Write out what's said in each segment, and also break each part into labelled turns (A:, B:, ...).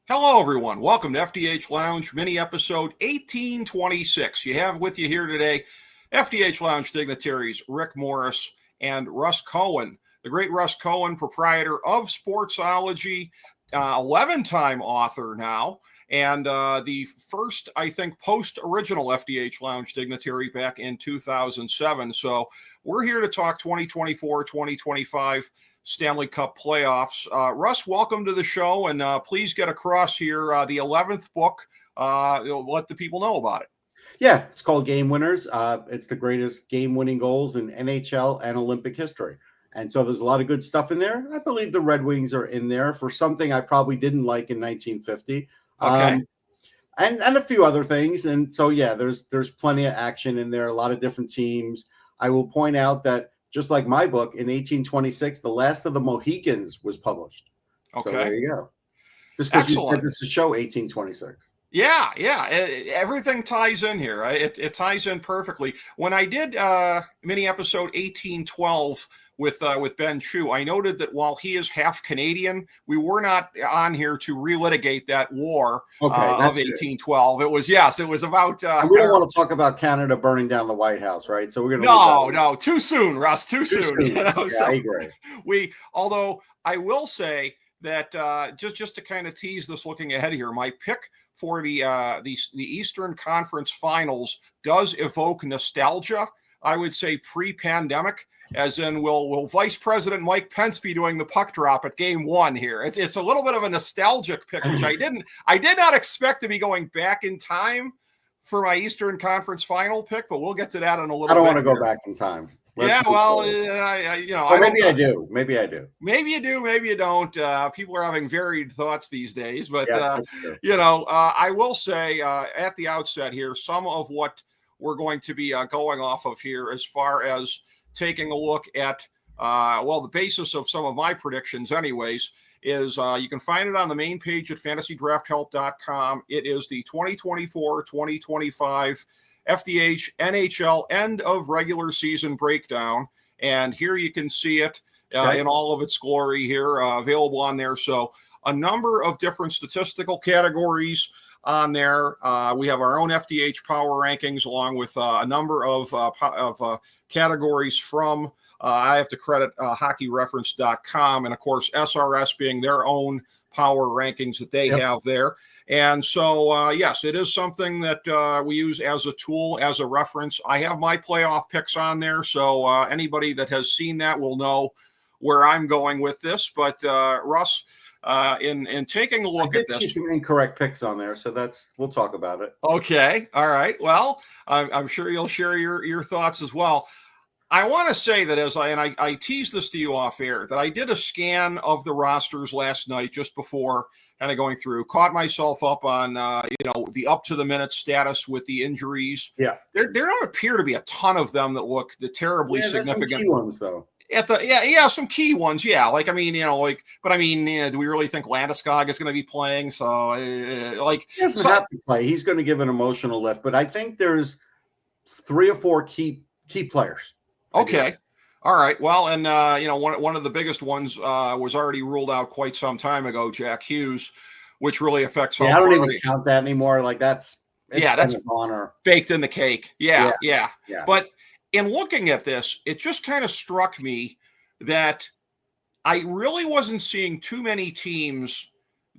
A: Hello, everyone. Welcome to FDH Lounge mini episode 1826. You have with you here today FDH Lounge dignitaries Rick Morris and Russ Cohen. The great Russ Cohen, proprietor of Sportsology, 11-time author now, and the first, I think, post-original FDH Lounge dignitary back in 2007. So we're here to talk 2024-2025 Stanley Cup playoffs. Russ, welcome to the show, and please get across here the 11th book. Let the people know about it.
B: Yeah, it's called Game Winners. It's the greatest game-winning goals in NHL and Olympic history. And so there's a lot of good stuff in there. I believe the Red Wings are in there for something I probably didn't like in 1950.
A: Okay.
B: And a few other things. And so, yeah, there's plenty of action in there, a lot of different teams. I will point out that just like my book, in 1826, The Last of the Mohicans was published.
A: Okay.
B: So there you go. Just because you said this is show 1826.
A: Yeah. Everything ties in here. It ties in perfectly. When I did mini episode 1812 with Ben Chu, I noted that while he is half Canadian, we were not on here to relitigate that war of 1812. Good. It was about.
B: We don't want to talk about Canada burning down the White House, right? So we're going to
A: no, too soon, Russ, too soon. You know?
B: Yeah,
A: so
B: I agree.
A: Although I will say that just to kind of tease this looking ahead here, my pick for the Eastern Conference Finals does evoke nostalgia. I would say pre-pandemic, as in will Vice President Mike Pence be doing the puck drop at Game 1 here? It's a little bit of a nostalgic pick, which I did not expect to be going back in time for my Eastern Conference Final pick, but we'll get to that in a little bit.
B: I don't want to go back in time.
A: Maybe I do.
B: Maybe I do.
A: Maybe you do. Maybe you don't. People are having varied thoughts these days, but
B: that's true.
A: I will say at the outset here, some of what we're going to be going off of here, as far as taking a look at the basis of some of my predictions, anyways, is you can find it on the main page at fantasydrafthelp.com. It is the 2024-2025 FDH NHL end of regular season breakdown, and here you can see it in all of its glory here, available on there. So a number of different statistical categories on there. We have our own FDH power rankings, along with a number of categories from I have to credit hockeyreference.com, and of course SRS being their own power rankings that they have there. And so, yes, it is something that we use as a tool, as a reference. I have my playoff picks on there, so anybody that has seen that will know where I'm going with this. But Russ, in taking a look at this, I did
B: see some incorrect picks on there, so we'll talk about it.
A: Okay, all right. Well, I'm sure you'll share your thoughts as well. I want to say that I teased this to you off air, that I did a scan of the rosters last night just before kind of going through, caught myself up on, the up to the minute status with the injuries.
B: Yeah.
A: There don't appear to be a ton of them that look terribly significant.
B: Some key ones, though.
A: Some key ones. Yeah. Do we really think Landeskog is going to be playing? So
B: he doesn't have to play. He's going to give an emotional lift, but I think there's 3 or 4 key players.
A: Okay. All right. Well, and one of the biggest ones was already ruled out quite some time ago, Jack Hughes, which really affects.
B: I don't even count that anymore. Like that's
A: honor baked in the cake. Yeah. But in looking at this, it just kind of struck me that I really wasn't seeing too many teams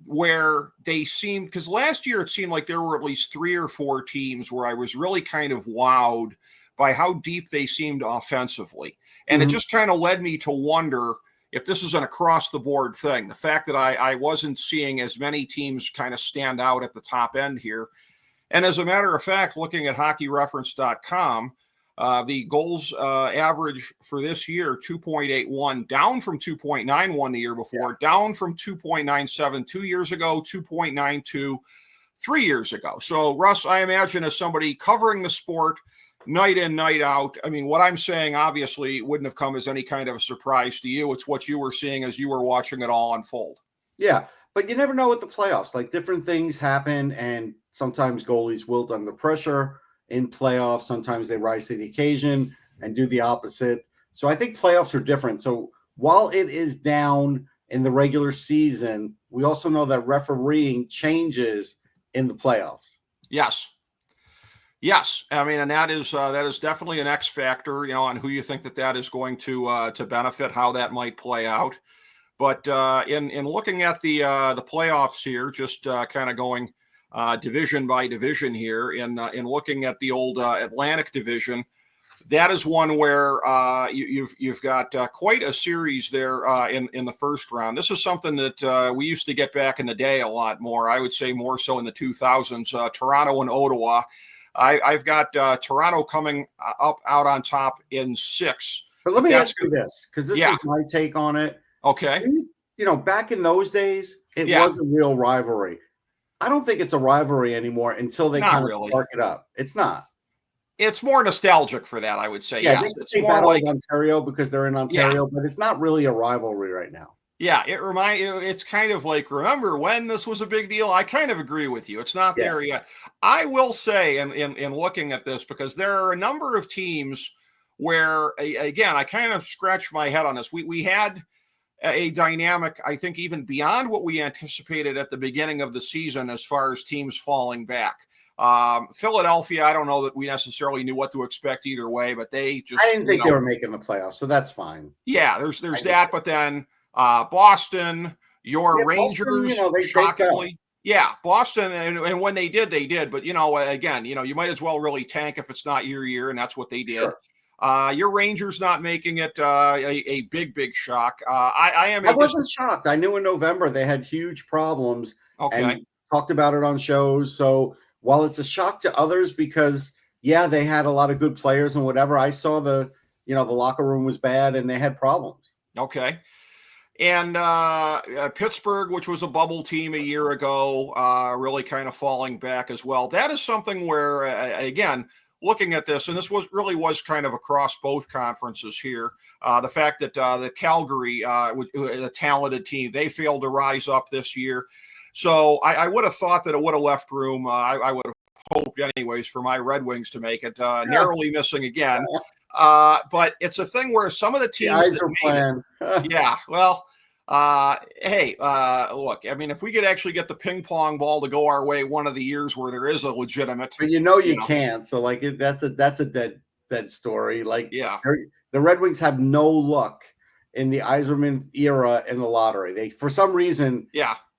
A: where they seemed, because last year it seemed like there were at least 3 or 4 teams where I was really kind of wowed by how deep they seemed offensively. And it just kind of led me to wonder if this is an across-the-board thing. The fact that I wasn't seeing as many teams kind of stand out at the top end here. And as a matter of fact, looking at hockeyreference.com, the goals average for this year, 2.81, down from 2.91 the year before, down from 2.97 2 years ago, 2.92 3 years ago. So, Russ, I imagine as somebody covering the sport night in, night out, I mean, what I'm saying obviously wouldn't have come as any kind of a surprise to you. It's what you were seeing as you were watching it all unfold.
B: Yeah, but you never know with the playoffs. Like, different things happen, and sometimes goalies wilt under pressure in playoffs. Sometimes they rise to the occasion and do the opposite. So I think playoffs are different. So while it is down in the regular season, we also know that refereeing changes in the playoffs.
A: Yes. Yes. I mean, and that is definitely an X factor, on who you think that is going to benefit, how that might play out. But in looking at the playoffs here, just kind of going division by division here, in looking at the old Atlantic division, that is one where you've got quite a series there in the first round. This is something that we used to get back in the day a lot more. I would say more so in the 2000s. Toronto and Ottawa. I've got Toronto coming out on top in 6.
B: But let me ask you this, because this is my take on it.
A: Okay.
B: Back in those days, it was a real rivalry. I don't think it's a rivalry anymore until they kind of spark it up. It's not.
A: It's more nostalgic for that, I would say.
B: Yeah,
A: yes,
B: it's more like Ontario because they're in Ontario, but it's not really a rivalry right now.
A: Yeah, it's kind of like, remember when this was a big deal? I kind of agree with you. It's not there yet. I will say, in looking at this, because there are a number of teams where, again, I kind of scratched my head on this. We had a dynamic, I think, even beyond what we anticipated at the beginning of the season as far as teams falling back. Philadelphia, I don't know that we necessarily knew what to expect either way, but they just,
B: I didn't think they were making the playoffs, so that's fine.
A: Yeah, there's that, but then Boston, Rangers,
B: Boston,
A: shockingly. Boston, and when they did. But, again, you might as well really tank if it's not your year, and that's what they did.
B: Sure.
A: Your Rangers not making it a big shock. I
B: wasn't shocked. I knew in November they had huge problems.
A: Okay.
B: And talked about it on shows. So while it's a shock to others because, they had a lot of good players and whatever, I saw the locker room was bad and they had problems.
A: Okay. And Pittsburgh, which was a bubble team a year ago, really kind of falling back as well. That is something where, again, looking at this, and this was kind of across both conferences here, the fact that the Calgary, a talented team, they failed to rise up this year. So I would have thought that it would have left room. I would have hoped anyways for my Red Wings to make it, narrowly missing again. But it's a thing where some of the teams
B: that made
A: hey, look, I mean, if we could actually get the ping pong ball to go our way one of the years where there is a legitimate,
B: but you can't. So that's a dead story. Like, the Red Wings have no luck in the Yzerman era in the lottery. They, for some reason,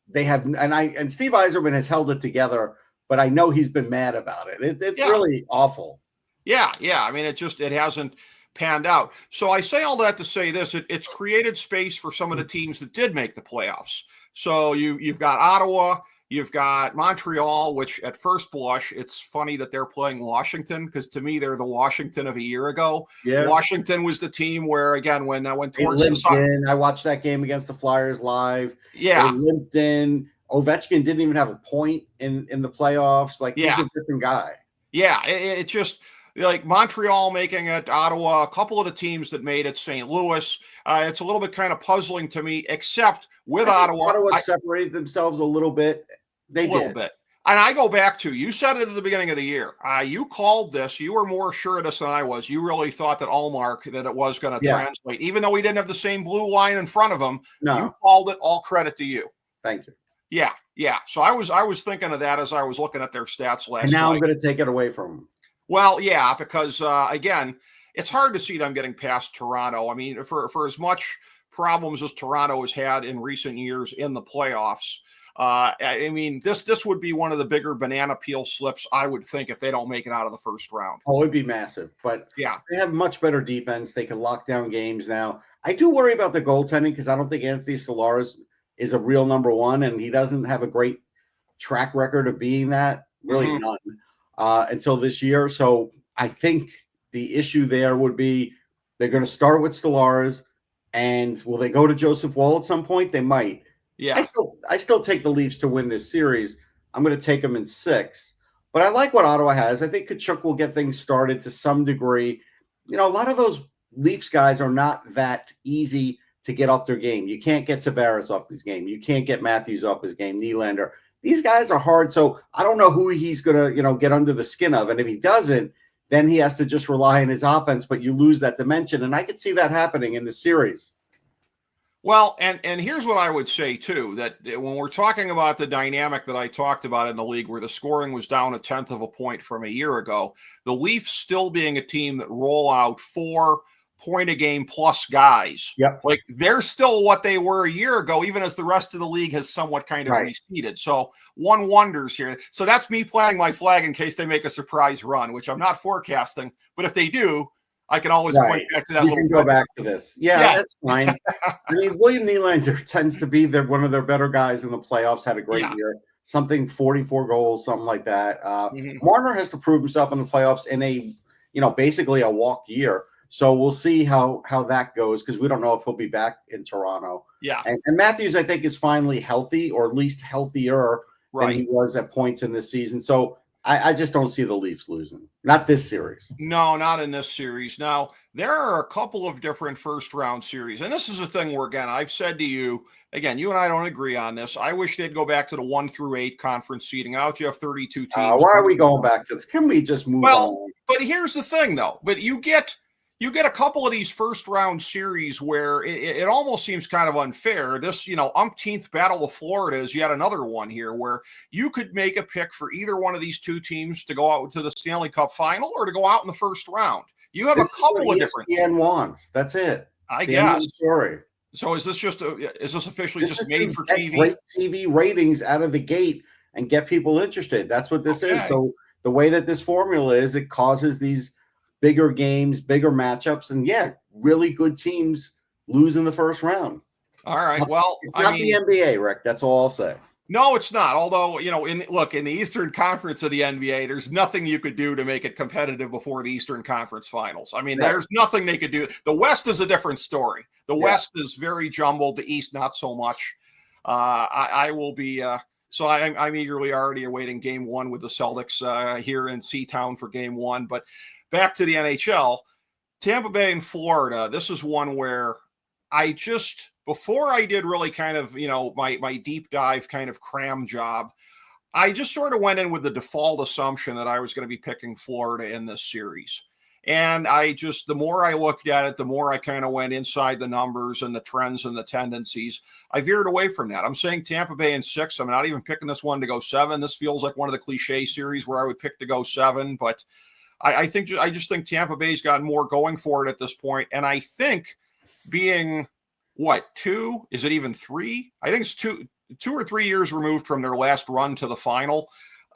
B: they have, and Steve Yzerman has held it together, but I know he's been mad about it. It's really awful.
A: Yeah. I mean, it hasn't panned out. So I say all that to say this: it's created space for some of the teams that did make the playoffs. So you've got Ottawa, you've got Montreal, which at first blush, it's funny that they're playing Washington because to me they're the Washington of a year ago.
B: Yeah.
A: Washington was the team where, again, when towards
B: the side, I watched that game against the Flyers live.
A: Yeah,
B: they limped in. Ovechkin didn't even have a point in the playoffs. Like, he's a different guy.
A: Yeah, it just. Like Montreal making it, Ottawa, a couple of the teams that made it, St. Louis. It's a little bit kind of puzzling to me, except with Ottawa.
B: Ottawa separated themselves a little bit. They did. A little
A: bit. And I go back to, you said it at the beginning of the year. You called this. You were more sure of this than I was. You really thought that Allmark, that it was going to translate. Even though we didn't have the same blue line in front of him, you called it. All credit to you.
B: Thank you.
A: Yeah. So I was thinking of that as I was looking at their stats last night.
B: And now I'm going to take it away from them.
A: Well, because, again, it's hard to see them getting past Toronto. I mean, for as much problems as Toronto has had in recent years in the playoffs, I mean, this would be one of the bigger banana peel slips, I would think, if they don't make it out of the first round.
B: Oh, it'd be massive. But they have much better defense. They can lock down games now. I do worry about the goaltending because I don't think Anthony Solars is a real number one, and he doesn't have a great track record of being that. Really none. Until this year. So I think the issue there would be they're going to start with Stellaris, and will they go to Joseph Woll at some point? They might.
A: Yeah.
B: I still take the Leafs to win this series. I'm going to take them in 6. But I like what Ottawa has. I think Tkachuk will get things started to some degree. A lot of those Leafs guys are not that easy to get off their game. You can't get Tavares off his game. You can't get Matthews off his game, Nylander. These guys are hard, so I don't know who he's going to, get under the skin of. And if he doesn't, then he has to just rely on his offense, but you lose that dimension. And I could see that happening in the series.
A: Well, and here's what I would say too, that when we're talking about the dynamic that I talked about in the league where the scoring was down a tenth of a point from a year ago, the Leafs still being a team that roll out 4 point a game plus guys.
B: Yep.
A: Like they're still what they were a year ago, even as the rest of the league has somewhat kind of receded. So one wonders here. So that's me planting my flag in case they make a surprise run, which I'm not forecasting, but if they do, I can always point back to that.
B: You can go back to this. Yeah, that's fine. I mean, William Nylander tends to be one of their better guys in the playoffs. Had a great year, something 44 goals, something like that. Marner has to prove himself in the playoffs in a, basically a walk year. So we'll see how that goes because we don't know if he'll be back in Toronto.
A: Yeah,
B: and Matthews, I think, is finally healthy, or at least healthier than he was at points in this season. So I just don't see the Leafs losing. Not this series.
A: No, not in this series. Now, there are a couple of different first-round series. And this is a thing where, again, I've said to you, again, you and I don't agree on this. I wish they'd go back to the 1-8 conference seeding. Now that you have 32 teams.
B: Why are we going back to this? Can we just move on?
A: But here's the thing, though. But you get a couple of these first-round series where it almost seems kind of unfair. This, umpteenth Battle of Florida is yet another one here where you could make a pick for either one of these two teams to go out to the Stanley Cup Final or to go out in the first round. You have a couple of different.
B: ESPN wants. That's it.
A: I guess.
B: Story.
A: So is this officially just made for TV?
B: Great TV ratings out of the gate and get people interested. That's what this is. So the way that this formula is, it causes these bigger games, bigger matchups, and really good teams lose in the first round.
A: All right. Well,
B: it's not the NBA, Rick. That's all I'll say.
A: No, it's not. Although, in the Eastern Conference of the NBA, there's nothing you could do to make it competitive before the Eastern Conference Finals. I mean, there's nothing they could do. The West is a different story. The West is very jumbled. The East, not so much. I will be. So I'm eagerly already awaiting Game 1 with the Celtics here in Seatown for Game 1. But back to the NHL, Tampa Bay and Florida. This is one where before I did really kind of, my deep dive kind of cram job, I just sort of went in with the default assumption that I was going to be picking Florida in this series. And the more I looked at it, the more I kind of went inside the numbers and the trends and the tendencies. I veered away from that. I'm saying Tampa Bay in 6. I'm not even picking this one to go 7. This feels like one of the cliche series where I would pick to go 7, but I just think Tampa Bay's got more going for it at this point. And I think being 2, is it even 3? I think it's 2 or 3 years removed from their last run to the final.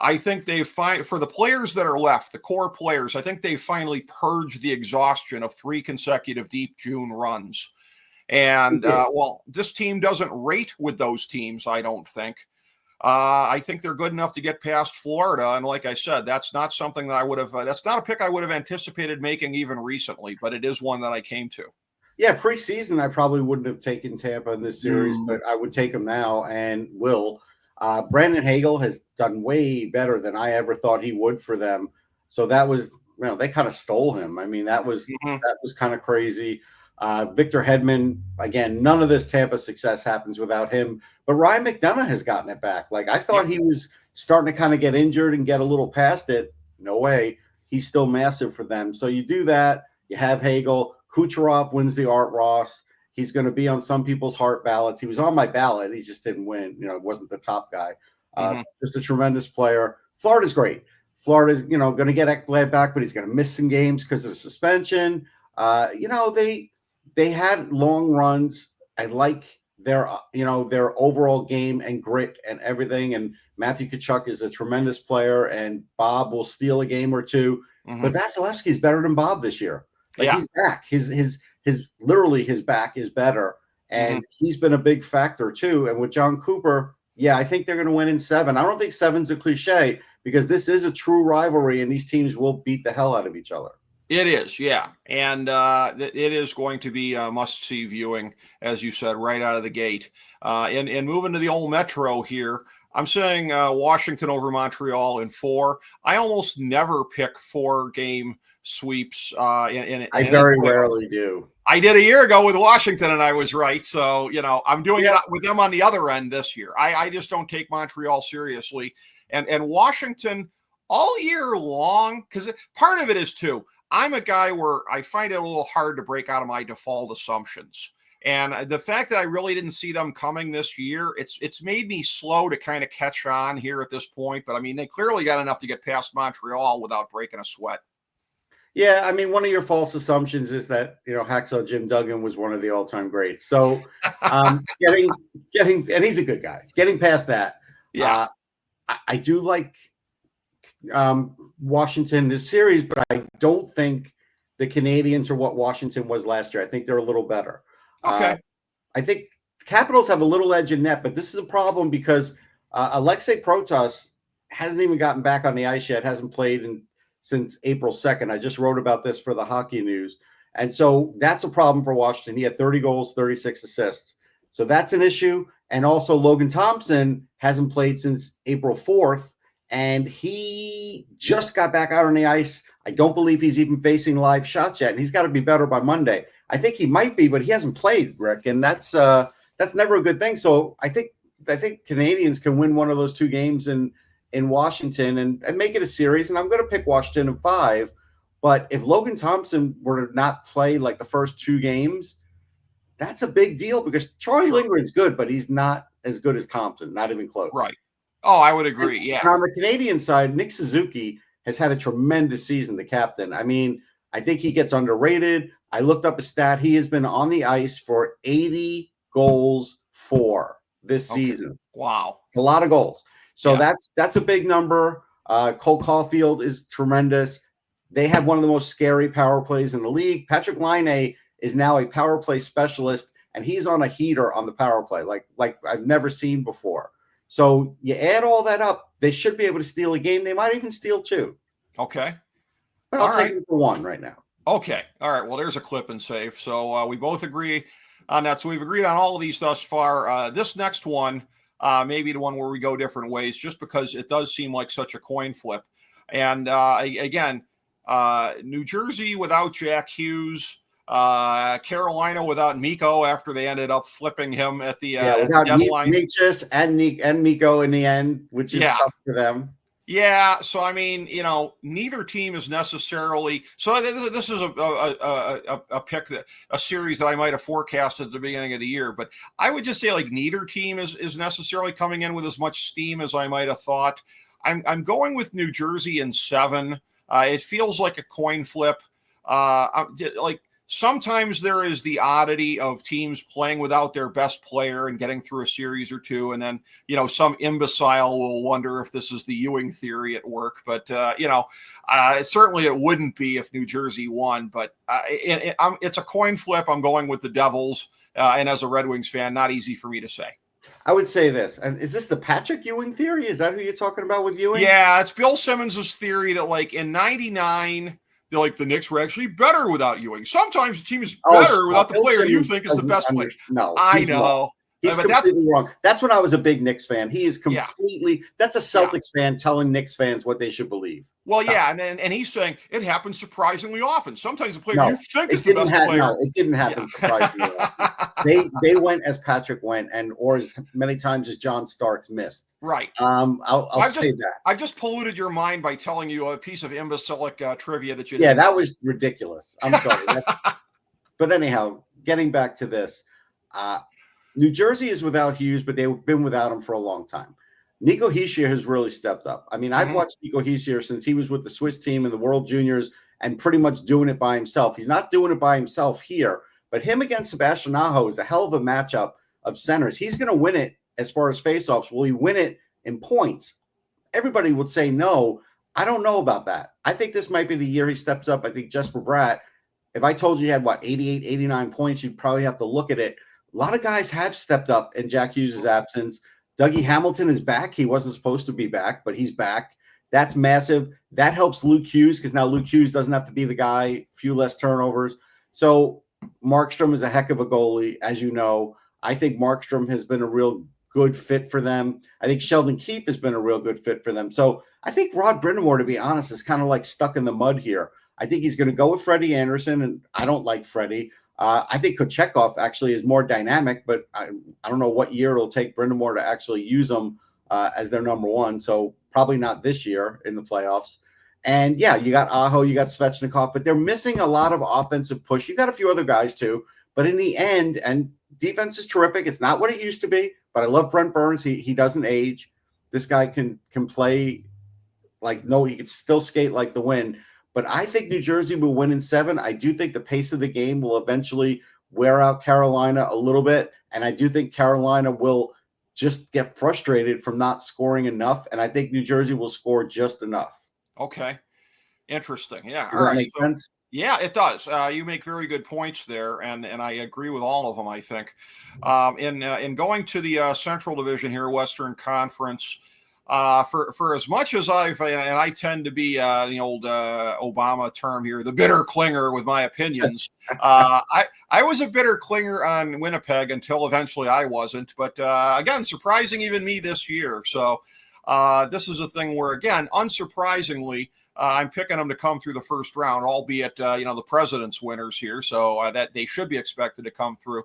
A: I think for the players that are left, the core players, I think they finally purged the exhaustion of 3 consecutive deep June runs. And this team doesn't rate with those teams, I don't think. I think they're good enough to get past Florida. And like I said, that's not something that that's not a pick I would have anticipated making even recently, but it is one that I came to.
B: Yeah, preseason, I probably wouldn't have taken Tampa in this series, but I would take them now and will. Brandon Hagel has done way better than I ever thought he would for them. So that was, they kind of stole him. I mean, that was kind of crazy. Victor Hedman, again, none of this Tampa success happens without him. But Ryan McDonough has gotten it back. Like I thought he was starting to kind of get injured and get a little past it. No way. He's still massive for them. So you do that. You have Hagel. Kucherov wins the Art Ross. He's going to be on some people's heart ballots. He was on my ballot. He just didn't win. Wasn't the top guy. Just a tremendous player. Florida's great. Florida's, going to get Ekblad back, but he's going to miss some games because of suspension. They had long runs. I like their overall game and grit and everything. And Matthew Tkachuk is a tremendous player, and Bob will steal a game or two. But Vasilevsky's better than Bob this year. He's back. His back is better, and he's been a big factor too. And with John Cooper, I think they're going to win in 7. I don't think 7's a cliche because this is a true rivalry, and these teams will beat the hell out of each other.
A: It is, and it is going to be a must-see viewing, as you said, right out of the gate. And moving to the old Metro here, I'm saying Washington over Montreal in 4. I almost never pick 4-game sweeps. I
B: very rarely do.
A: I did a year ago with Washington, and I was right. So, I'm doing it with them on the other end this year. I just don't take Montreal seriously. And Washington all year long, because part of it is, too, I'm a guy where I find it a little hard to break out of my default assumptions. And the fact that I really didn't see them coming this year, it's made me slow to kind of catch on here at this point. But I mean, they clearly got enough to get past Montreal without breaking a sweat.
B: Yeah, I mean, one of your false assumptions is that Hacksaw Jim Duggan was one of the all-time greats. So, getting, and he's a good guy. Getting past that,
A: yeah,
B: I do like Washington this series, but I don't think the Canadians are what Washington was last year. I think they're a little better.
A: Okay.
B: I think the Capitals have a little edge in net, but this is a problem because Alexei Protas hasn't even gotten back on the ice yet. Hasn't played since April 2nd. I just wrote about this for the Hockey News. And so that's a problem for Washington. He had 30 goals, 36 assists. So that's an issue. And also Logan Thompson hasn't played since April 4th, and he just got back out on the ice. I don't believe he's even facing live shots yet, and he's got to be better by Monday. I think he might be, but he hasn't played, Rick, and that's never a good thing. So I think Canadians can win one of those two games in Washington and make it a series. And I'm going to pick Washington in 5. But if Logan Thompson were to not play like the first 2 games, that's a big deal because Charlie Lindgren's good, but he's not as good as Thompson, not even close.
A: Right. Oh, I would agree. Yeah.
B: And on the Canadian side, Nick Suzuki has had a tremendous season, the captain. I mean, I think he gets underrated. I looked up a stat. He has been on the ice for 80 goals for this season.
A: Wow.
B: It's a lot of goals. So that's a big number. Cole Caulfield is tremendous. They have one of the most scary power plays in the league. Patrick Laine is now a power play specialist, and he's on a heater on the power play, like I've never seen before. So you add all that up, they should be able to steal a game. They might even steal 2.
A: Okay.
B: But I'll take them for 1 right now.
A: Okay. All right. Well, there's a clip and save. So we both agree on that. So we've agreed on all of these thus far. This next one, maybe the one where we go different ways, just because it does seem like such a coin flip. And again, New Jersey without Jack Hughes, Carolina without Mikko after they ended up flipping him at the
B: without
A: deadline.
B: Nietzsche and Mikko in the end, which is tough for them.
A: Yeah, so I mean, neither team is necessarily. So this is a pick a series that I might have forecasted at the beginning of the year, but I would just say like neither team is necessarily coming in with as much steam as I might have thought. I'm going with New Jersey in 7. It feels like a coin flip. Like sometimes there is the oddity of teams playing without their best player and getting through a series or 2. And then, some imbecile will wonder if this is the Ewing theory at work. But, certainly it wouldn't be if New Jersey won. But it's a coin flip. I'm going with the Devils. And as a Red Wings fan, not easy for me to say.
B: I would say this. And is this the Patrick Ewing theory? Is that who you're talking about with Ewing?
A: Yeah, it's Bill Simmons' theory that, like, in 99, the Knicks were actually better without Ewing. Sometimes the team is better without the player you think is the best player.
B: No,
A: I know.
B: He's completely wrong. That's when I was a big Knicks fan. He is completely – that's a Celtics fan telling Knicks fans what they should believe.
A: Well, and he's saying it happens surprisingly often. Sometimes the player you think is the best player.
B: No, it didn't happen surprisingly often. They went as Patrick went, or as many times as John Starks missed.
A: Right.
B: I'll say that.
A: I've just polluted your mind by telling you a piece of imbecilic trivia that you didn't.
B: Yeah, that was ridiculous. I'm sorry. But anyhow, getting back to this, New Jersey is without Hughes, but they've been without him for a long time. Nico Hischier has really stepped up. I mean, I've watched Nico Hischier since he was with the Swiss team in the World Juniors and pretty much doing it by himself. He's not doing it by himself here, but him against Sebastian Aho is a hell of a matchup of centers. He's going to win it as far as faceoffs. Will he win it in points? Everybody would say no. I don't know about that. I think this might be the year he steps up. I think Jesper Bratt, if I told you he had, 88, 89 points, you'd probably have to look at it. A lot of guys have stepped up in Jack Hughes' absence. Dougie Hamilton is back. He wasn't supposed to be back, but he's back. That's massive. That helps Luke Hughes because now Luke Hughes doesn't have to be the guy, few less turnovers. So Markstrom is a heck of a goalie, as you know. I think Markstrom has been a real good fit for them. I think Sheldon Keefe has been a real good fit for them. So I think Rod Brind'Amour, to be honest, is kind of like stuck in the mud here. I think he's going to go with Freddie Anderson, and I don't like Freddie. I think Kochetkov actually is more dynamic, but I don't know what year it'll take Brind'Amour to actually use them as their number 1. So probably not this year in the playoffs. And, you got Aho, you got Svechnikov, but they're missing a lot of offensive push. You got a few other guys too, But in the end, and defense is terrific. It's not what it used to be, but I love Brent Burns. He doesn't age. This guy can play like, no, he can still skate like the wind. But I think New Jersey will win in 7. I do think the pace of the game will eventually wear out Carolina a little bit. And I do think Carolina will just get frustrated from not scoring enough. And I think New Jersey will score just enough.
A: Okay. Interesting. Yeah.
B: Does that make sense?
A: Yeah, it does. You make very good points there, and I agree with all of them. I think in going to the Central Division here, Western Conference, for as much as I tend to be the old Obama term here, the bitter clinger with my opinions. I was a bitter clinger on Winnipeg until eventually I wasn't. But again, surprising even me this year. So this is a thing where, again, unsurprisingly, I'm picking them to come through the first round, albeit the President's winners here, so that they should be expected to come through.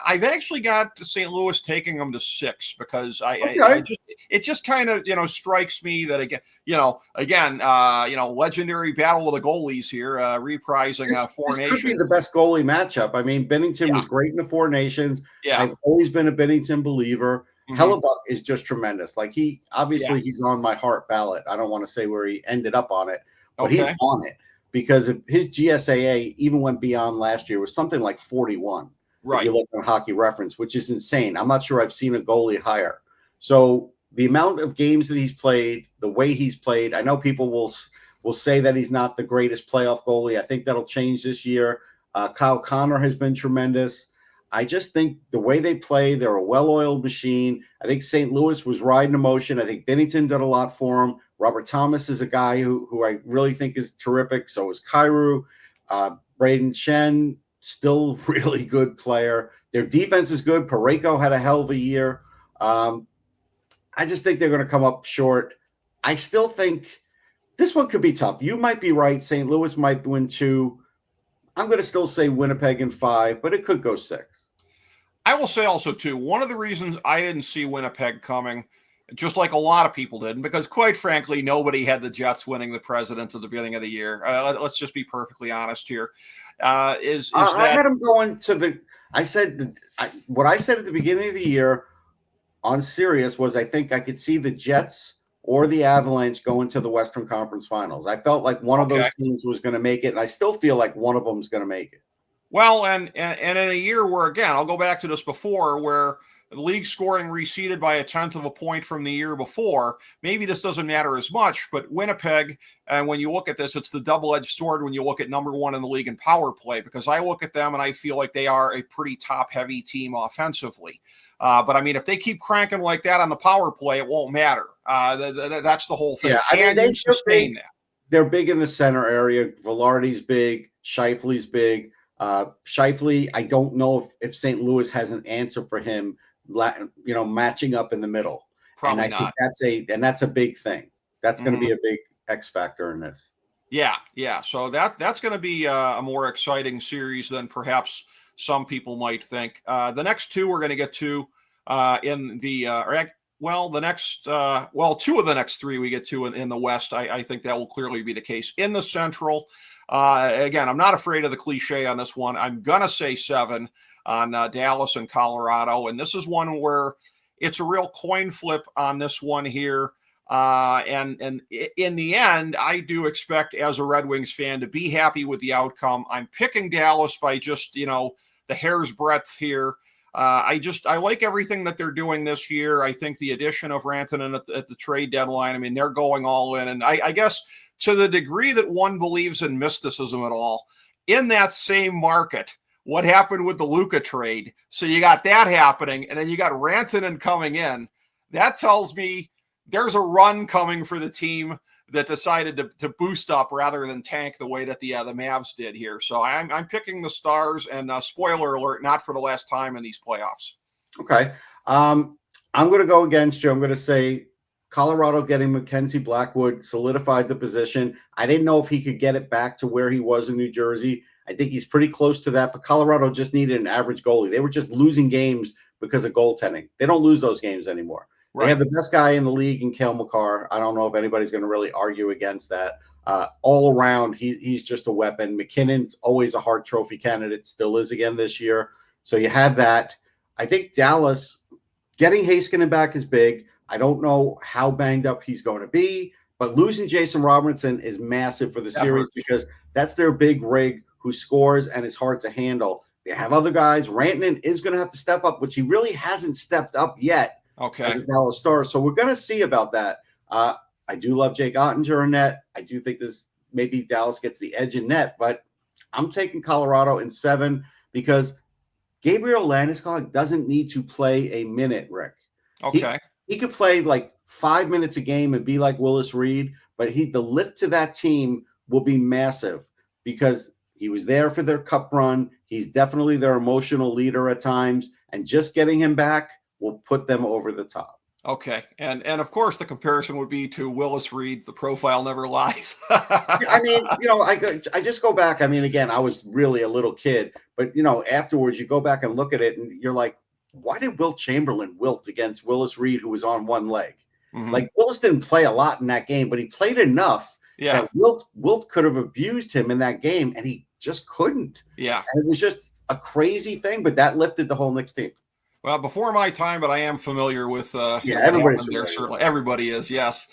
A: I've actually got St. Louis taking them to 6 because it just kind of strikes me that again legendary battle of the goalies here, reprising Four Nations.
B: This could be the best goalie matchup. I mean, Binnington was great in the Four Nations. Yeah. I've always been a Binnington believer. Hellebuck is just tremendous. Like he's on my heart ballot. I don't want to say where he ended up on it, but he's on it because his GSAA even went beyond last year. It was something like 41. Right. If you look on Hockey Reference, which is insane. I'm not sure I've seen a goalie higher. So the amount of games that he's played, the way he's played, I know people will say that he's not the greatest playoff goalie. I think that'll change this year. Kyle Connor has been tremendous. I just think the way they play, they're a well-oiled machine. I think St. Louis was riding emotion. I think Binnington did a lot for him. Robert Thomas is a guy who I really think is terrific. So is Kyrou. Braden Shen, still really good player. Their defense is good. Parayko had a hell of a year. I just think they're going to come up short. I still think this one could be tough. You might be right. St. Louis might win 2. I'm going to still say Winnipeg in 5, but it could go 6.
A: I will say also, too, one of the reasons I didn't see Winnipeg coming, just like a lot of people didn't, because quite frankly, nobody had the Jets winning the Presidents at the beginning of the year. Let's just be perfectly honest here. I
B: had them going to the – what I said at the beginning of the year on Sirius was I think I could see the Jets or the Avalanche going to the Western Conference Finals. I felt like one of those teams was going to make it, and I still feel like one of them is going to make it.
A: Well, and in a year where, again, I'll go back to this before, where the league scoring receded by 1/10 of a point from the year before, maybe this doesn't matter as much, but Winnipeg, and when you look at this, it's the double-edged sword when you look at number 1 in the league in power play, because I look at them and I feel like they are a pretty top-heavy team offensively. But I mean, if they keep cranking like that on the power play, it won't matter. That's the whole thing.
B: Yeah, they sustain that? They're big in the center area. Velarde's big. Scheifele's big. Scheifele, I don't know if St. Louis has an answer for him, matching up in the middle.
A: Probably
B: and I
A: not.
B: think that's a big thing. That's going to be a big X factor in this.
A: Yeah. So that's going to be a more exciting series than perhaps some people might think. The next 2 we're going to get to in the two of the next 3 we get to in the West. I think that will clearly be the case. In the Central, again, I'm not afraid of the cliche on this one. I'm going to say 7 on Dallas and Colorado. And this is one where it's a real coin flip on this one here. And in the end, I do expect, as a Red Wings fan, to be happy with the outcome. I'm picking Dallas by just, the hair's breadth here. I like everything that they're doing this year. I think the addition of Rantanen at the trade deadline, I mean, they're going all in. And I guess to the degree that one believes in mysticism at all, in that same market, what happened with the Luka trade? So you got that happening, and then you got Rantanen coming in. That tells me there's a run coming for the team that decided to boost up rather than tank the way that the Mavs did here. So I'm picking the Stars, and spoiler alert, not for the last time in these playoffs.
B: Okay. I'm going to go against you. I'm going to say Colorado getting Mackenzie Blackwood solidified the position. I didn't know if he could get it back to where he was in New Jersey. I think he's pretty close to that, but Colorado just needed an average goalie. They were just losing games because of goaltending. They don't lose those games anymore. Right. They have the best guy in the league in Cale Makar. I don't know if anybody's going to really argue against that. All around, he's just a weapon. McKinnon's always a Hart Trophy candidate, still is again this year. So you have that. I think Dallas getting Heiskanen back is big. I don't know how banged up he's going to be, but losing Jason Robertson is massive for the series because that's their big rig who scores and is hard to handle. They have other guys. Rantanen is going to have to step up, which he really hasn't stepped up yet as a Dallas Star. So we're going to see about that. I do love Jake Ottinger in net. I do think maybe Dallas gets the edge in net, but I'm taking Colorado in 7 because Gabriel Landeskog doesn't need to play a minute, Rick.
A: Okay.
B: He could play like 5 minutes a game and be like Willis Reed, but the lift to that team will be massive because he was there for their cup run. He's definitely their emotional leader at times, and just getting him back will put them over the top.
A: Okay. And of course the comparison would be to Willis Reed. The profile never lies.
B: I mean, I just go back. I mean, again, I was really a little kid, but afterwards you go back and look at it and you're like, why did Wilt Chamberlain wilt against Willis Reed, who was on one leg? Mm-hmm. Like Willis didn't play a lot in that game, but he played enough that Wilt could have abused him in that game, and he just couldn't.
A: Yeah.
B: And it was just a crazy thing, but that lifted the whole Knicks team.
A: Well, before my time, but I am familiar with
B: everybody's
A: there. Certainly, everybody is. Yes.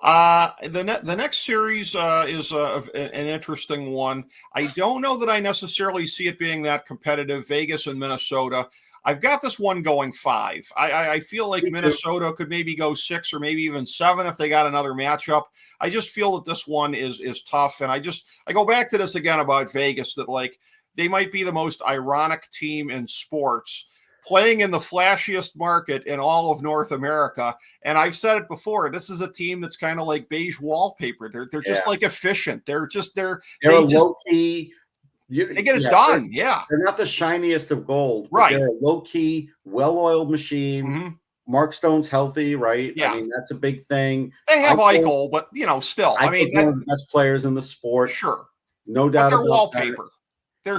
A: The next series is an interesting one. I don't know that I necessarily see it being that competitive. Vegas and Minnesota. I've got this one going 5. I feel like Minnesota could maybe go 6 or maybe even 7 if they got another matchup. I just feel that this one is tough, and I go back to this again about Vegas, that like they might be the most ironic team in sports, playing in the flashiest market in all of North America. And I've said it before, this is a team that's kind of like beige wallpaper. They're just like efficient. They're
B: low key.
A: They get it done.
B: They're not the shiniest of gold.
A: Right.
B: They're a low key, well-oiled machine.
A: Mm-hmm.
B: Mark Stone's healthy, right?
A: Yeah.
B: I mean, that's a big thing.
A: They have Eichel, but still. I mean,
B: one of the best players in the sport.
A: Sure.
B: No doubt.
A: But they're wallpaper. They're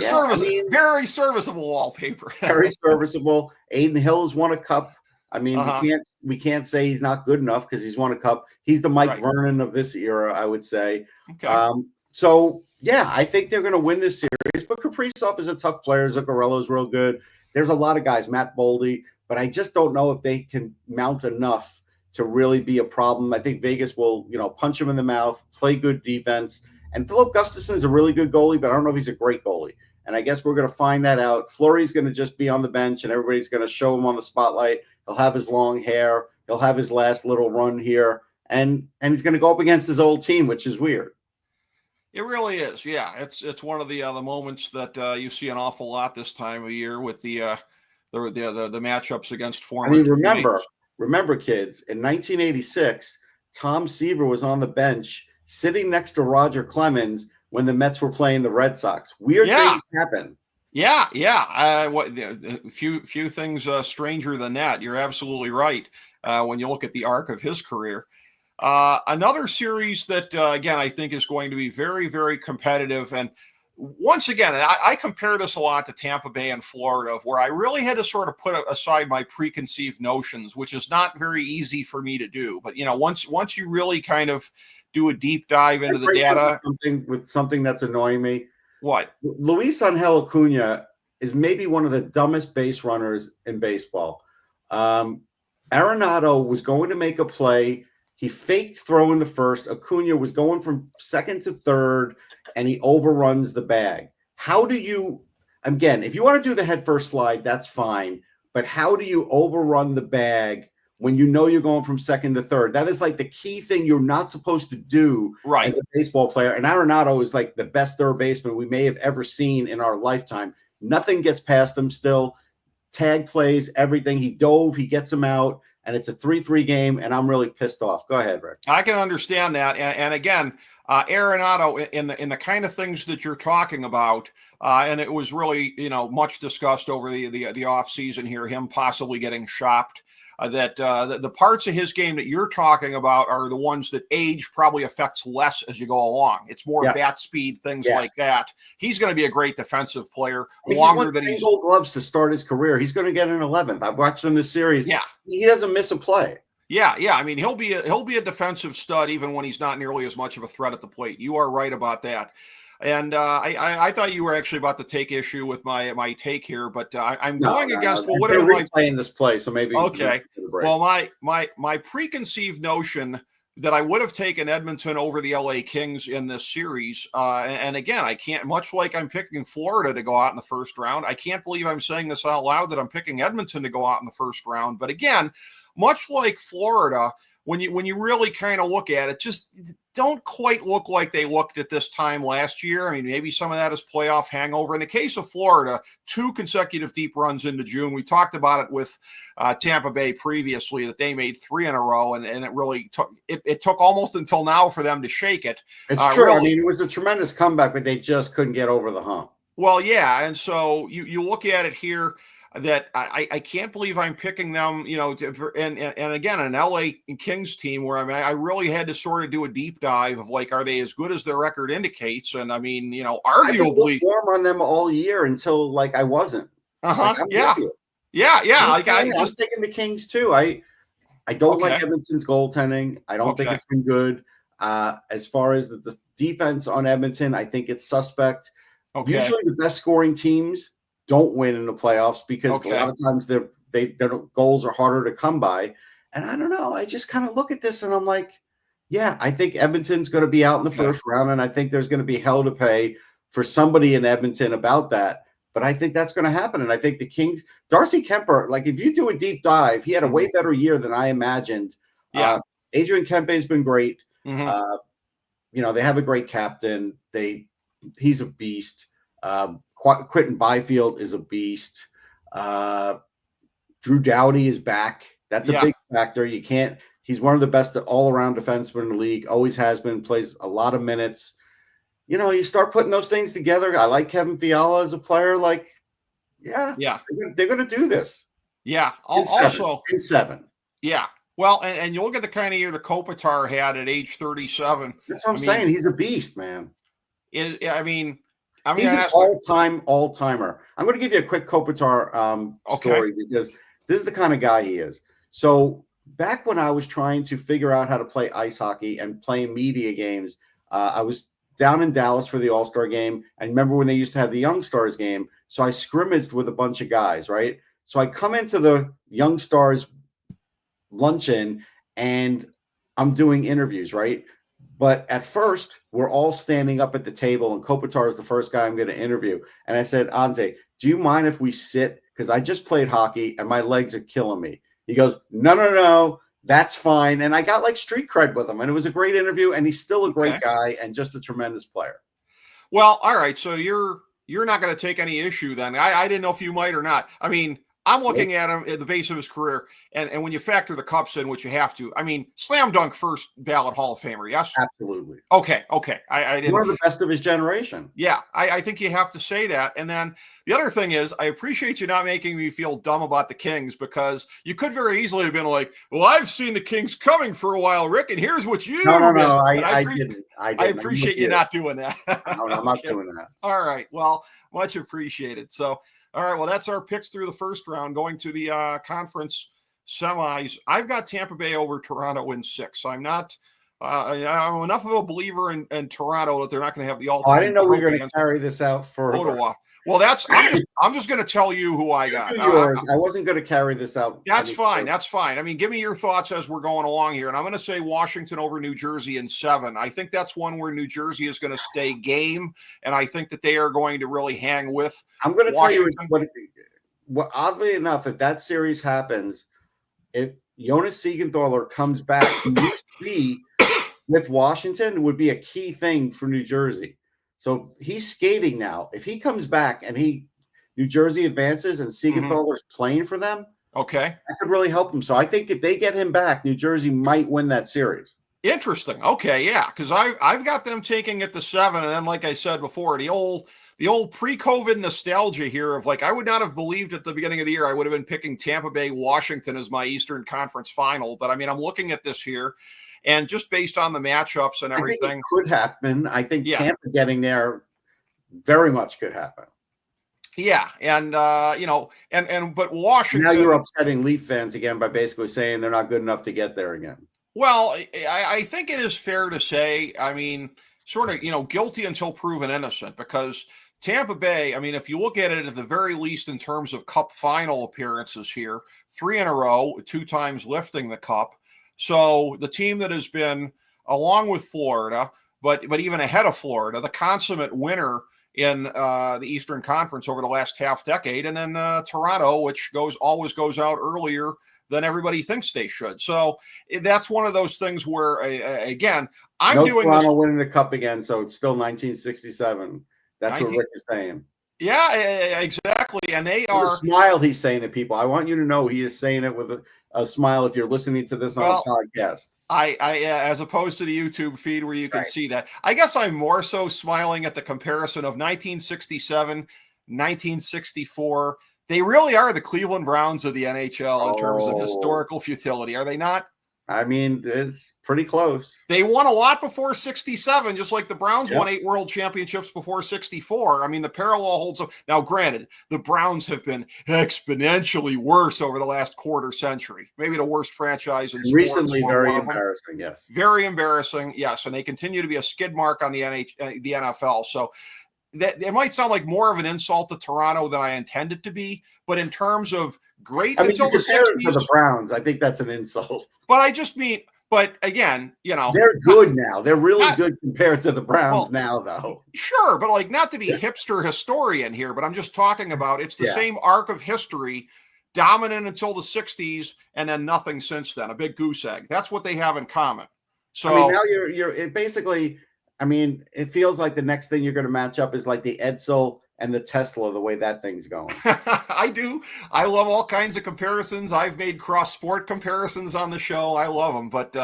A: very serviceable wallpaper.
B: Very serviceable. Aiden Hill's won a cup. I mean, we can't say he's not good enough because he's won a cup. He's the Mike Vernon of this era, I would say.
A: Okay.
B: So I think they're going to win this series. But Kaprizov is a tough player. Zuccarello's real good. There's a lot of guys, Matt Boldy, but I just don't know if they can mount enough to really be a problem. I think Vegas will, punch him in the mouth, play good defense. And Philip Gustafson is a really good goalie, but I don't know if he's a great goalie. And I guess we're going to find that out. Fleury's going to just be on the bench, and everybody's going to show him on the spotlight. He'll have his long hair. He'll have his last little run here. And he's going to go up against his old team, which is weird.
A: It really is. Yeah, it's one of the moments that you see an awful lot this time of year with the matchups against former.
B: I mean, remember, kids, in 1986, Tom Seaver was on the bench sitting next to Roger Clemens when the Mets were playing the Red Sox. Weird things happen.
A: Yeah. Few things stranger than that. You're absolutely right. When you look at the arc of his career. Another series that, again, I think is going to be very, very competitive. And once again, I compare this a lot to Tampa Bay and Florida, where I really had to sort of put aside my preconceived notions, which is not very easy for me to do. But, once you really kind of do a deep dive into the data.
B: Something that's annoying me.
A: What?
B: Luis Angel Acuna is maybe one of the dumbest base runners in baseball. Arenado was going to make a play. He faked throwing to first. Acuna was going from second to third, and he overruns the bag. How do you, again, if you want to do the head first slide, that's fine. But how do you overrun the bag when you know you're going from second to third? That is like the key thing you're not supposed to do as a baseball player. And Arenado is like the best third baseman we may have ever seen in our lifetime. Nothing gets past him still. Tag plays, everything. He dove, he gets him out. And it's a 3-3 game, and I'm really pissed off. Go ahead, Rick.
A: I can understand that. And again, Arenado, in the kind of things that you're talking about, and it was really, much discussed over the off season here, him possibly getting shopped. That the parts of his game that you're talking about are the ones that age probably affects less as you go along. It's more bat speed, things like that. He's going to be a great defensive player longer than
B: Gold Gloves to start his career. He's going to get an 11th. I've watched him this series.
A: Yeah,
B: he doesn't miss a play.
A: Yeah, yeah. I mean, he'll be a defensive stud even when he's not nearly as much of a threat at the plate. You are right about that. And I thought you were actually about to take issue with my take here, but I'm going against what would have been
B: replaying this play, so maybe
A: okay. Well, my preconceived notion that I would have taken Edmonton over the LA Kings in this series, and again, I can't. Much like I'm picking Florida to go out in the first round, I can't believe I'm saying this out loud that I'm picking Edmonton to go out in the first round. But again, much like Florida, when you really kind of look at it, just don't quite look like they looked at this time last year. I mean, maybe some of that is playoff hangover. In the case of Florida, 2 consecutive deep runs into June. We talked about it with Tampa Bay previously, that they made 3 in a row, and it really took it took almost until now for them to shake it.
B: It's true. Really, I mean, it was a tremendous comeback, but they just couldn't get over the hump.
A: Well, yeah, and so you look at it here, that I can't believe I'm picking them, and again, an LA Kings team where I really had to sort of do a deep dive of like, are they as good as their record indicates? And I mean, arguably
B: I warm on them all year until like I wasn't.
A: Yeah. Like
B: I'm taking the Kings too. I don't like Edmonton's goaltending. I don't think it's been good. As far as the defense on Edmonton, I think it's suspect. Usually the best scoring teams don't win in the playoffs because a lot of times their goals are harder to come by. And I don't know. I just kind of look at this and I'm like, yeah, I think Edmonton's going to be out in the first round. And I think there's going to be hell to pay for somebody in Edmonton about that. But I think that's going to happen. And I think the Kings, Darcy Kemper, like if you do a deep dive, he had a way better year than I imagined.
A: Yeah.
B: Adrian Kempe has been great.
A: Mm-hmm.
B: They have a great captain. He's a beast. Quentin Byfield is a beast. Drew Doughty is back. That's a big factor. He's one of the best all-around defensemen in the league, always has been, plays a lot of minutes. You start putting those things together. I like Kevin Fiala as a player. Like, they're going to do this.
A: Yeah.
B: In 7.
A: Yeah. Well, and you look at the kind of year the Kopitar had at age 37.
B: That's what I'm saying. He's a beast, man.
A: He's an
B: all-timer. I'm going to give you a quick Kopitar story because this is the kind of guy he is. So back when I was trying to figure out how to play ice hockey and playing media games, I was down in Dallas for the All-Star game. And remember when they used to have the Young Stars game? So I scrimmaged with a bunch of guys, right? So I come into the Young Stars luncheon and I'm doing interviews, right? But at first, we're all standing up at the table, and Kopitar is the first guy I'm going to interview. And I said, Anze, do you mind if we sit? Because I just played hockey, and my legs are killing me. He goes, no, that's fine. And I got like street cred with him, and it was a great interview, and he's still a great guy and just a tremendous player.
A: Well, all right, so you're not going to take any issue then. I didn't know if you might or not. I mean, I'm looking at him at the base of his career, and when you factor the cups in, which you have to, I mean, slam dunk first ballot Hall of Famer, yes?
B: Absolutely.
A: Okay. I didn't.
B: One of the best of his generation.
A: Yeah, I think you have to say that. And then the other thing is, I appreciate you not making me feel dumb about the Kings, because you could very easily have been like, well, I've seen the Kings coming for a while, Rick, and here's what you missed.
B: I didn't.
A: I appreciate you not doing that.
B: No, I'm not doing that.
A: All right. Well, much appreciated. So, all right, well, that's our picks through the first round. Going to the conference semis, I've got Tampa Bay over Toronto in 6. I'm not. I'm enough of a believer in Toronto that they're not going to have the all-time.
B: I didn't know we were going to carry this out for
A: Ottawa. Well, I'm just going to tell you who I got.
B: I wasn't going to carry this out.
A: That's fine. That's fine. I mean, give me your thoughts as we're going along here. And I'm going to say Washington over New Jersey in 7. I think that's one where New Jersey is going to stay game, and I think that they are going to really hang with.
B: I'm going to tell you what. Oddly enough, if that series happens, if Jonas Siegenthaler comes back, with Washington, it would be a key thing for New Jersey. So he's skating now. If he comes back and New Jersey advances and Siegenthaler's playing for them, that could really help him. So I think if they get him back, New Jersey might win that series.
A: Interesting. Okay, yeah, because I've got them taking it to 7, and then like I said before, the old pre-COVID nostalgia here of like I would not have believed at the beginning of the year I would have been picking Tampa Bay, Washington as my Eastern Conference final. But I mean, I'm looking at this here. And just based on the matchups and everything,
B: I think it could happen. I think Tampa getting there very much could happen.
A: Yeah, and but Washington.
B: Now you're upsetting Leaf fans again by basically saying they're not good enough to get there again.
A: Well, I think it is fair to say, I mean, sort of, guilty until proven innocent, because Tampa Bay, I mean, if you look at it at the very least in terms of Cup final appearances here, 3 in a row, 2 times lifting the Cup. So the team that has been, along with Florida, but even ahead of Florida, the consummate winner in the Eastern Conference over the last half decade, and then Toronto, which always goes out earlier than everybody thinks they should. So that's one of those things where, again, I'm doing
B: Toronto
A: this.
B: Winning the Cup again, so it's still 1967. That's what Rick is saying.
A: Yeah, exactly. And they
B: with
A: are.
B: a smile, he's saying to people. I want you to know he is saying it with a smile if you're listening to this on a podcast.
A: I as opposed to the YouTube feed where you can see that. I guess I'm more so smiling at the comparison of 1967, 1964. They really are the Cleveland Browns of the NHL in terms of historical futility, are they not?
B: I mean, it's pretty close.
A: They won a lot before 67, just like the Browns won 8 world championships before 64. I mean, the parallel holds up. Now, granted, the Browns have been exponentially worse over the last quarter century. Maybe the worst franchise in sports.
B: Recently, very embarrassing, yes.
A: Very embarrassing, yes. And they continue to be a skid mark on the NFL. So that it might sound like more of an insult to Toronto than I intend it to be, but in terms of great until the 60s,
B: for the Browns, I think that's an insult.
A: But I just mean, but again,
B: they're good now. They're really good compared to the Browns now, though.
A: Sure, but like not to be hipster historian here, but I'm just talking about it's the same arc of history, dominant until the 60s, and then nothing since then. A big goose egg. That's what they have in common. So
B: I mean, now you're basically. I mean, it feels like the next thing you're going to match up is like the Edsel and the Tesla, the way that thing's going.
A: I do. I love all kinds of comparisons. I've made cross-sport comparisons on the show. I love them. But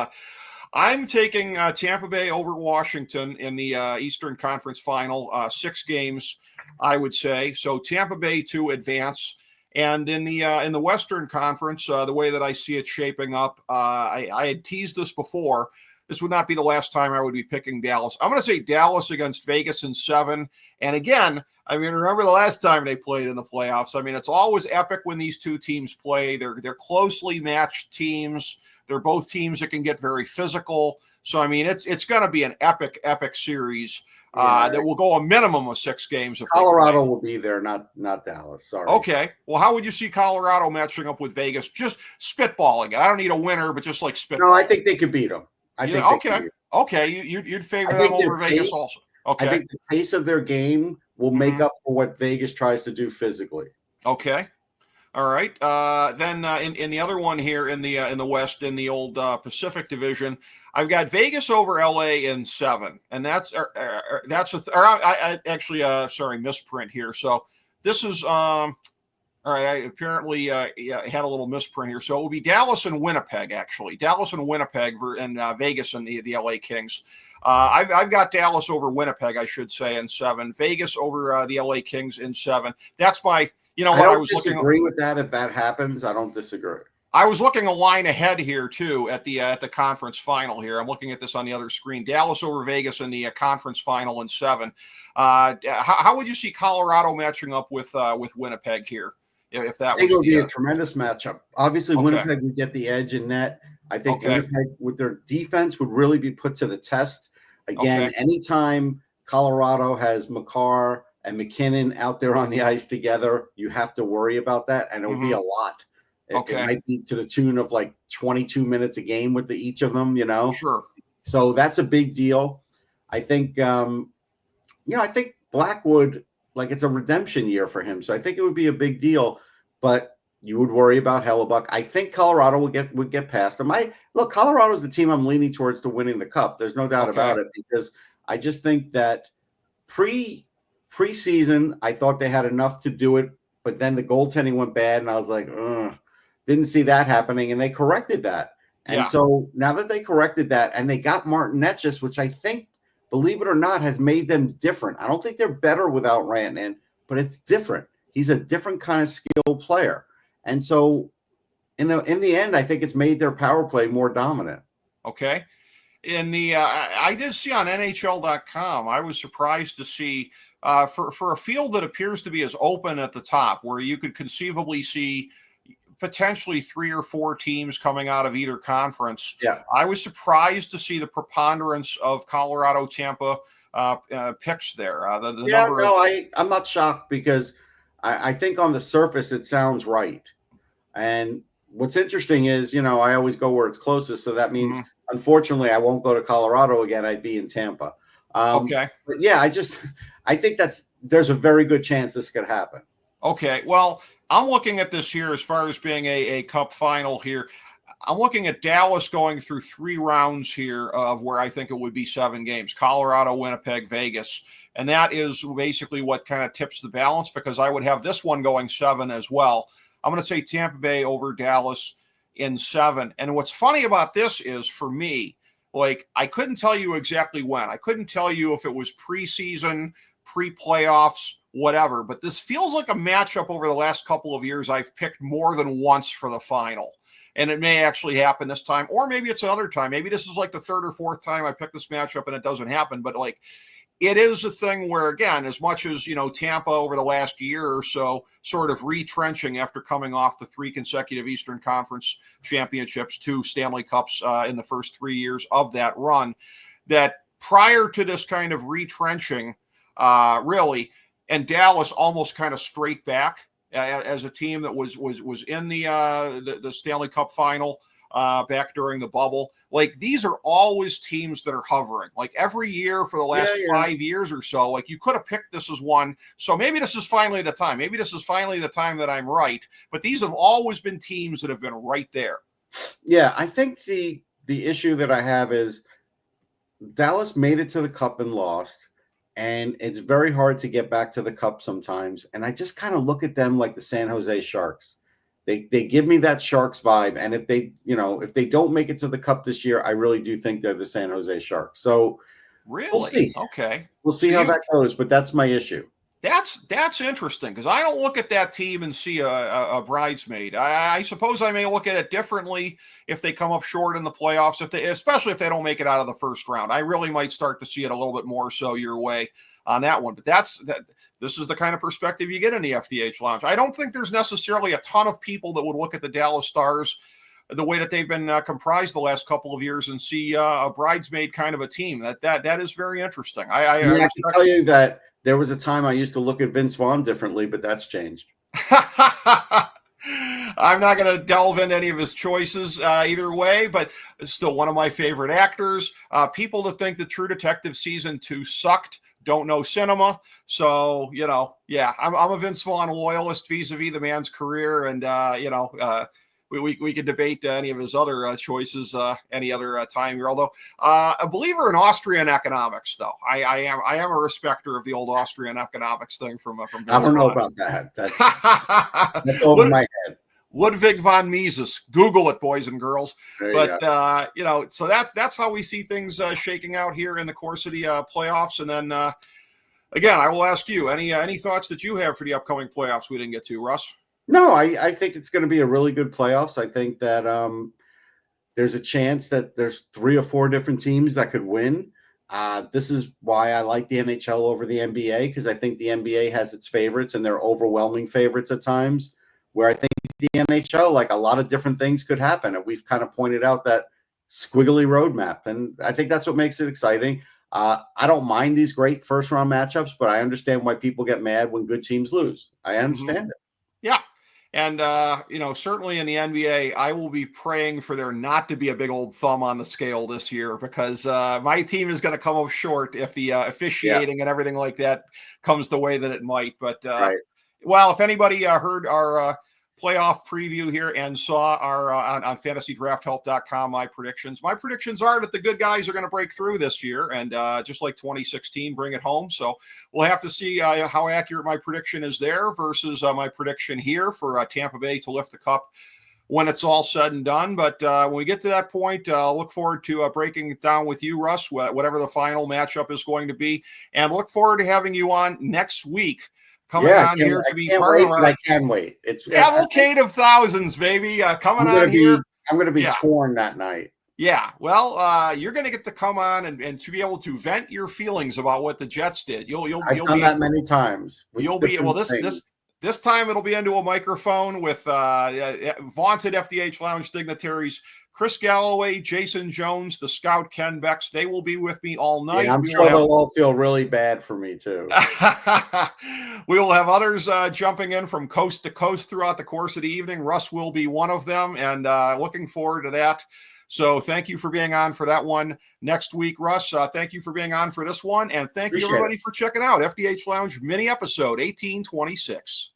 A: I'm taking Tampa Bay over Washington in the Eastern Conference Final. 6 games, I would say. So Tampa Bay to advance. And in the Western Conference, the way that I see it shaping up, I had teased this before. This would not be the last time I would be picking Dallas. I'm going to say Dallas against Vegas in 7. And again, I mean, remember the last time they played in the playoffs. I mean, it's always epic when these two teams play. They're closely matched teams. They're both teams that can get very physical. So, I mean, it's going to be an epic series that will go a minimum of 6 games. If
B: Colorado will be there, not Dallas. Sorry.
A: Okay. Well, how would you see Colorado matching up with Vegas? Just spitballing it. I don't need a winner, but just like spitballing.
B: No, I think they could beat them.
A: Okay. You'd favor them over Vegas also. Okay.
B: I think the pace of their game will make up for what Vegas tries to do physically.
A: Okay. All right. Then in the other one here in the West, in the old Pacific Division, I've got Vegas over LA in 7, and that's misprint here. So this is all right, I apparently had a little misprint here. So it will be Dallas and Winnipeg, actually. Dallas and Winnipeg and Vegas and the LA Kings. I've got Dallas over Winnipeg, I should say, in 7. Vegas over the LA Kings in 7. That's my,
B: I was disagree with that. If that happens, I don't disagree.
A: I was looking a line ahead here, too, at the conference final here. I'm looking at this on the other screen. Dallas over Vegas in the conference final in 7. How would you see Colorado matching up with Winnipeg here? If that was,
B: it would be a tremendous matchup. Obviously, Winnipeg would get the edge in net. I think Winnipeg, with their defense, would really be put to the test. Again, anytime Colorado has Makar and McKinnon out there on the ice together, you have to worry about that, and it would be a lot. It might be to the tune of like 22 minutes a game with each of them,
A: Sure.
B: So that's a big deal. I think, I think Blackwood, like, it's a redemption year for him. So I think it would be a big deal, but you would worry about Hellebuck. I think Colorado would get past them. Colorado's the team I'm leaning towards to winning the Cup. There's no doubt about it, because I just think that preseason, I thought they had enough to do it, but then the goaltending went bad, and I was like, didn't see that happening, and they corrected that. And so now that they corrected that, and they got Martin Netchis, which I think, believe it or not, has made them different. I don't think they're better without Rantanen, but it's different. He's a different kind of skilled player. And so in the end, I think it's made their power play more dominant.
A: Okay. In the I did see on NHL.com, I was surprised to see for a field that appears to be as open at the top, where you could conceivably see potentially 3 or 4 teams coming out of either conference.
B: Yeah,
A: I was surprised to see the preponderance of Colorado, Tampa picks there.
B: I'm not shocked because I think on the surface it sounds right. And what's interesting is, I always go where it's closest. So that means, unfortunately, I won't go to Colorado again. I'd be in Tampa.
A: Okay.
B: But yeah, I think there's a very good chance this could happen.
A: Okay. Well, I'm looking at this here as far as being a cup final here. I'm looking at Dallas going through 3 rounds here of where I think it would be 7 games: Colorado, Winnipeg, Vegas. And that is basically what kind of tips the balance, because I would have this one going 7 as well. I'm going to say Tampa Bay over Dallas in 7. And what's funny about this is, for me, like, I couldn't tell you exactly when. I couldn't tell you if it was preseason, pre-playoffs, whatever. But this feels like a matchup over the last couple of years I've picked more than once for the final. And it may actually happen this time, or maybe it's another time. Maybe this is like the 3rd or 4th time I pick this matchup and it doesn't happen. But like, it is a thing where, again, as much as, Tampa over the last year or so sort of retrenching after coming off the 3 consecutive Eastern Conference championships, 2 Stanley Cups in the first 3 years of that run, that prior to this kind of retrenching, really, and Dallas almost kind of straight back as a team that was in the Stanley Cup Final back during the bubble. Like, these are always teams that are hovering. Like, every year for the last 5 years or so, like, you could have picked this as one. So maybe this is finally the time. Maybe this is finally the time that I'm right. But these have always been teams that have been right there.
B: Yeah, I think the issue that I have is Dallas made it to the Cup and lost. And it's very hard to get back to the Cup sometimes. And I just kind of look at them like the San Jose Sharks. They give me that Sharks vibe. And if they don't make it to the Cup this year, I really do think they're the San Jose Sharks. So
A: really,
B: we'll see.
A: Okay,
B: we'll see how that goes. But that's my issue.
A: That's interesting, because I don't look at that team and see a bridesmaid. I suppose I may look at it differently if they come up short in the playoffs, especially if they don't make it out of the first round. I really might start to see it a little bit more so your way on that one. But this is the kind of perspective you get in the FDH Lounge. I don't think there's necessarily a ton of people that would look at the Dallas Stars the way that they've been comprised the last couple of years and see a bridesmaid kind of a team. That is very interesting. I
B: can tell you that there was a time I used to look at Vince Vaughn differently, but that's changed.
A: I'm not going to delve into any of his choices either way, but it's still one of my favorite actors. People that think that True Detective season 2 sucked don't know cinema. So, I'm a Vince Vaughn loyalist vis-a-vis the man's career. And, we could debate any of his other choices any other time here. Although a believer in Austrian economics, though, I am a respecter of the old Austrian economics thing from Vince
B: I don't know about that. That's over my head.
A: Ludwig von Mises. Google it, boys and girls. But so that's how we see things shaking out here in the course of the playoffs. And then again, I will ask you any thoughts that you have for the upcoming playoffs we didn't get to, Russ.
B: No, I think it's going to be a really good playoffs. I think that there's a chance that there's 3 or 4 different teams that could win. This is why I like the NHL over the NBA, because I think the NBA has its favorites and they're overwhelming favorites at times, where I think the NHL, like, a lot of different things could happen. And we've kind of pointed out that squiggly roadmap. And I think that's what makes it exciting. I don't mind these great first round matchups, but I understand why people get mad when good teams lose. I understand it.
A: Yeah. And, certainly in the NBA, I will be praying for there not to be a big old thumb on the scale this year, because my team is going to come up short if the officiating and everything like that comes the way that it might. But, well, if anybody heard our playoff preview here and saw our on fantasydrafthelp.com my predictions are that the good guys are going to break through this year, and just like 2016, bring it home. So we'll have to see how accurate my prediction is there versus my prediction here for Tampa Bay to lift the cup when it's all said and done. But when we get to that point, I'll look forward to breaking it down with you, Russ, whatever the final matchup is going to be, and look forward to having you on next week. Coming on here to be part of our...
B: I can wait. It's
A: cavalcade of thousands, baby. Coming on here.
B: I'm going to be torn that night.
A: Yeah, well, you're going to get to come on and to be able to vent your feelings about what the Jets did.
B: I've done that many times.
A: You'll be well. This time it'll be into a microphone with vaunted FDH Lounge dignitaries Chris Galloway, Jason Jones, the scout Ken Bex. They will be with me all night.
B: Yeah, I'm sure they'll all feel really bad for me too.
A: We will have others jumping in from coast to coast throughout the course of the evening. Russ will be one of them, and looking forward to that. So thank you for being on for that one next week, Russ. Thank you for being on for this one. And thank you, everybody, for checking out FDH Lounge mini episode 1826.